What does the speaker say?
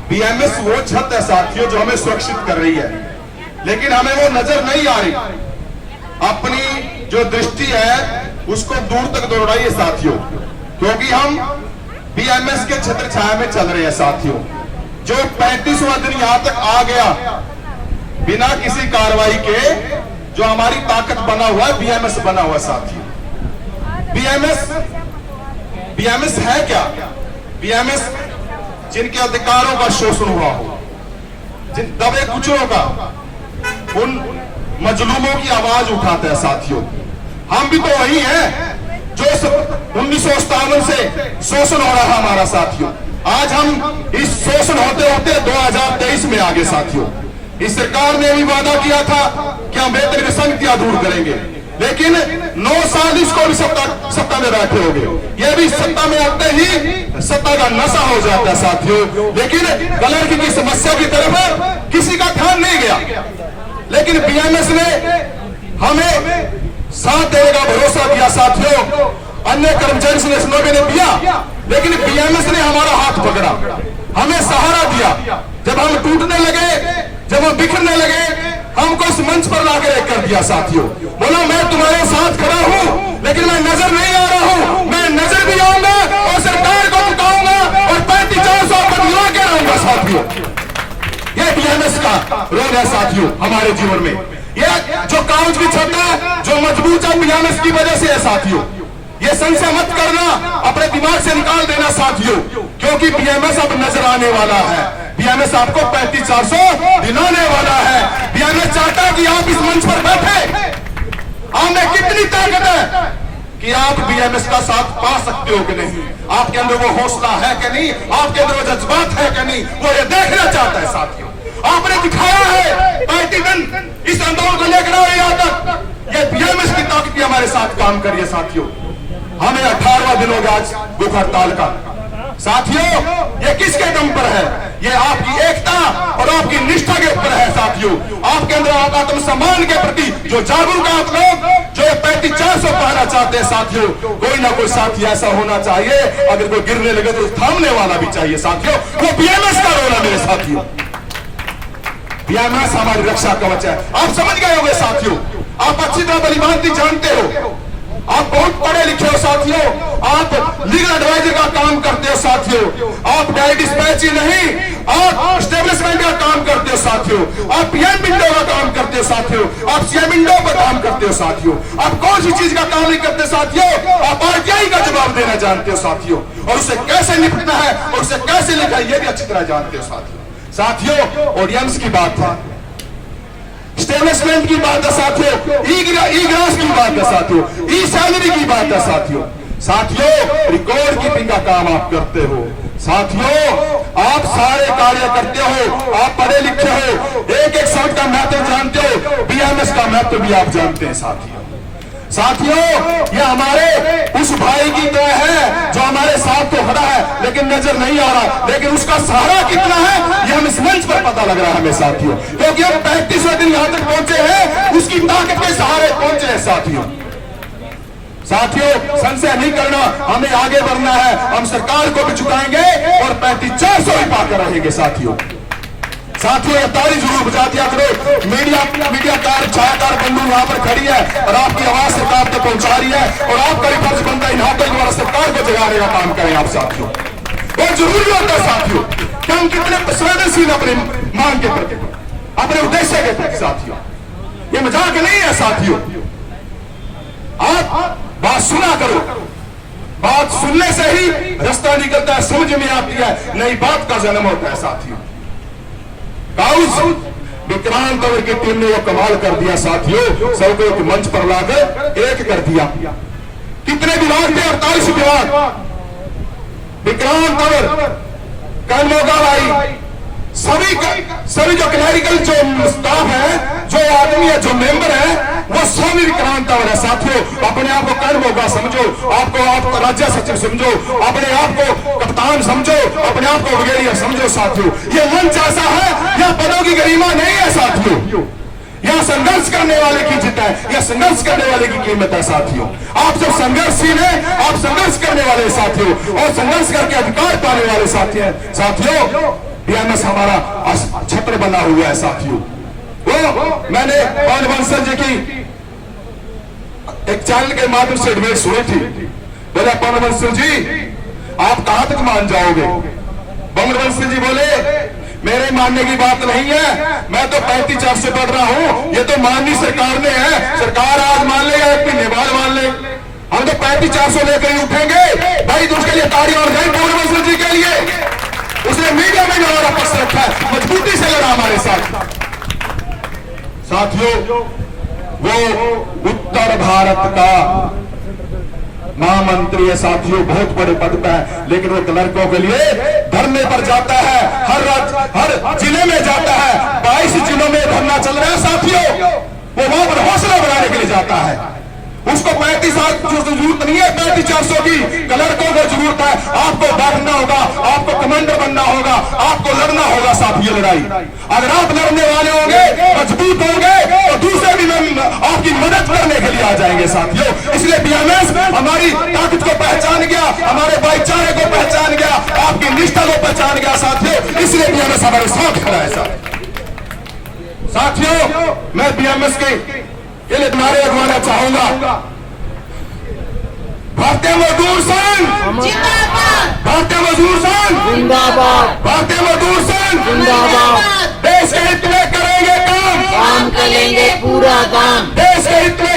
BMS वो छत है साथियों जो हमें सुरक्षित कर रही है, लेकिन हमें वो नजर नहीं आ रही। अपनी जो दृष्टि है उसको दूर तक दौड़ाइए साथियों, क्योंकि हम बीएमएस के छत्र छाया में चल रहे हैं साथियों। जो 35वां दिन यहां तक आ गया बिना किसी कार्रवाई के, जो हमारी ताकत बना हुआ है बीएमएस बना हुआ साथियों। बीएमएस है क्या? बीएमएस जिनके अधिकारों का शोषण हुआ हो, जिन दबे कुचलों का, उन मजलूमों की आवाज उठाते हैं साथियों। हम भी तो वही हैं जो 1957 से शोषण हो रहा है हमारा साथियों। आज हम इस शोषण होते होते 2023 में आगे साथियों। इस सरकार ने भी वादा किया था कि हम वेतन विसंगतियां दूर करेंगे, लेकिन 9 साल इसको भी सत्ता में बैठे हो गए। ये भी सत्ता में आते ही सत्ता का नशा हो जाता है साथियों, लेकिन कलर की समस्या की तरफ किसी का ध्यान नहीं गया। लेकिन बीएमएस ने हमें साथ देने का भरोसा दिया साथियों। अन्य कर्मचारी संगठनों ने दिया, लेकिन बीएमएस ने हमारा हाथ पकड़ा, हमें सहारा दिया। जब हम टूटने लगे, जब हम बिखरने लगे, हमको इस मंच पर लाकर एक कर दिया साथियों। बोला मैं तुम्हारे साथ खड़ा हूं, लेकिन मैं नजर नहीं आ रहा हूं। मैं नजर भी आऊंगा और सरकार को झुकाऊंगा और 35,400 पद ला के रहूंगा साथियों। ये बीएमएस का रोल है साथियों हमारे जीवन में। ये जो कागज की छत है जो मजबूत है बीएमएस की वजह से है साथियों। ये संशय मत करना, अपने दिमाग से निकाल देना साथियों, क्योंकि बीएमएस अब नजर आने वाला है। बीएमएस आपको 35,400 दिलाने वाला है। बीएमएस चाहता है कि आप इस मंच पर बैठे, आप में कितनी ताकत है कि आप बीएमएस का साथ पा सकते हो कि नहीं, आपके अंदर वो हौसला है कि नहीं, आपके अंदर वो जज्बात है कि नहीं, वो ये देखना चाहता है साथियों। आपने दिखाया है 35 दिन इस आंदोलन को लेकर आए यहां तक। ये बीएमएस की ताकत हमारे साथ काम करिए साथियों। हमें 18वां दिन हो गया आज भूख हड़ताल का साथियों। ये किसके दम पर है? ये आपकी एकता और आपकी निष्ठा के ऊपर है साथियों। आपके अंदर आत्मसम्मान के प्रति जो जागरूक आप लोग, जो 35,400 पाना चाहते हैं साथियों। कोई ना कोई साथी ऐसा होना चाहिए, अगर कोई गिरने लगे तो थामने वाला भी चाहिए साथियों। वो बीएमएस का रोल है मेरे साथियों। बीएमएस हमारी रक्षा कवच है। आप समझ गए होंगे साथियों, आप अच्छी तरह भलीभांति जानते हो, आप बहुत पढ़े लिखे हो साथियों। आप लीगल एडवाइजर का काम करते हो साथियों। आप डायरी डिस्पैच ही नहीं, आप स्टेब्लिशमेंट का काम करते हो साथियों। आप पीएम विंडो का काम करते हो साथियों। आप सीएम विंडो पर काम करते हो साथियों। आप कौन सी चीज का काम नहीं करते साथियों? आप आरटीआई का जवाब देना जानते हो साथियों, और उसे कैसे निपटना है और उसे कैसे लिखना है ये भी अच्छी तरह जानते हो साथियों। ऑडियंस की बात है, स्टेब्लिशमेंट की बात है साथियों, ई ग्रास की बात है साथियों, ई सैलरी की बात है साथियों। रिकॉर्ड कीपिंग का काम आप करते हो साथियों। आप सारे कार्य करते हो, आप पढ़े लिखे हो, एक एक शब्द का महत्व जानते हो, बीएमएस का महत्व भी आप जानते हैं साथियों। ये हमारे उस भाई की तरह है जो हमारे साथ तो खड़ा है लेकिन नजर नहीं आ रहा, लेकिन उसका सहारा कितना है ये हम इस मंच पर पता लग रहा है हमें साथियों, क्योंकि हम 35वें दिन यहां तक पहुंचे हैं, उसकी ताकत के सहारे पहुंचे हैं साथियों। संशय नहीं करना, हमें आगे बढ़ना है। हम सरकार को भी झुकाएंगे और 35,400 ही पाकर रहेंगे साथियों। ये ताली जरूर बजा दिया करो। मीडिया कार छायाकार बंधु वहां पर खड़ी है और आपकी आवाज सरकार तक पहुंचा रही है, और आपका भी फर्ज बनता है इन हाथों द्वारा सरकार को जगाने का काम करें आप साथियों। बहुत जरूरी होता है साथियों कि हम कितने संवेदनशील अपने मांग के प्रति, अपने उद्देश्य के प्रति साथियों। ये मजाक नहीं है साथियों। आप बात सुना करो, बात सुनने से ही रास्ता निकलता है, समझ में आती है, नई बात का जन्म होता है साथियों। विक्रांत तंवर की टीम ने वो कमाल कर दिया साथियों, सबको एक मंच पर लाकर एक कर दिया। कितने विभाग थे? 48 विभाग। विक्रांत तंवर, कर्मोगा भाई, सभी जो क्लैरिकल जो स्टाफ है, जो आदमी है, जो मेंबर है, वो सभी विक्रांत तंवर है साथियों। अपने आप को कर्मोगा समझो, आपको राज्य सचिव समझो, अपने आप को कप्तान समझो, अपने आप को ब्रिगेडियर समझो साथियों। ये मंच ऐसा है, यह पदों की गरिमा नहीं है साथियों। यह संघर्ष करने वाले की जीत है, यह संघर्ष करने वाले की कीमत है साथियों। आप सब संघर्षशील हैं, आप संघर्ष करने वाले साथियों, और संघर्ष करके अधिकार पाने वाले साथी हैं साथियों। बीएमएस हमारा छत्र बना हुआ है साथियों। वो मैंने पवन बंसल जी की एक चैनल के माध्यम से एडवाइस सुनी थी। बोले पवन बंसल जी आप कहां तक मान जाओगे? पवन बंसल जी बोले मेरे मानने की बात नहीं है, मैं तो 35 से पढ़ रहा हूं, ये तो माननीय सरकार ने है, सरकार आज मान ले या एक महीने बाद मान ले, हम तो 35 लेकर ही उठेंगे भाई। तो उसके लिए ताड़ी और गई पवन बंसल जी के लिए। उसने मीडिया में हमारा पक्ष रखा है, मजबूती से लड़ा हमारे साथ। साथियों वो उत्तर भारत का महामंत्री है साथियों, बहुत बड़े पद पे है, लेकिन वो लड़कों के लिए धरने पर जाता है, हर जिले में जाता है। 22 जिलों में धरना चल रहा है साथियों। वो वहां पर हौसला बढ़ाने के लिए जाता है। उसको 35 साल की जरूरत नहीं है, 35-400 की लड़कों को जरूरत है। आपको बढ़ना होगा, आपको कमांडर बनना होगा, आपको लड़ना होगा साथियों लड़ाई। अगर आप लड़ने वाले होंगे, मजबूत होंगे, तो दूसरे भी आपकी मदद करने के लिए आ जाएंगे साथियों। इसलिए बीएमएस हमारी ताकत को पहचान गया, हमारे भाईचारे को पहचान गया, आपकी निष्ठा को पहचान गया साथियों। इसलिए बीएमएस हमारे साथ खड़ा है साथियों। मैं बीएमएस के लिए नारे लगवाना चाहूंगा। भारतीय मजदूर संघ जिंदाबाद, भारतीय मजदूर संघ जिंदाबाद, भारतीय मजदूर संघ जिंदाबाद। देश के हित में करेंगे काम, काम करेंगे पूरा काम, देश के हित में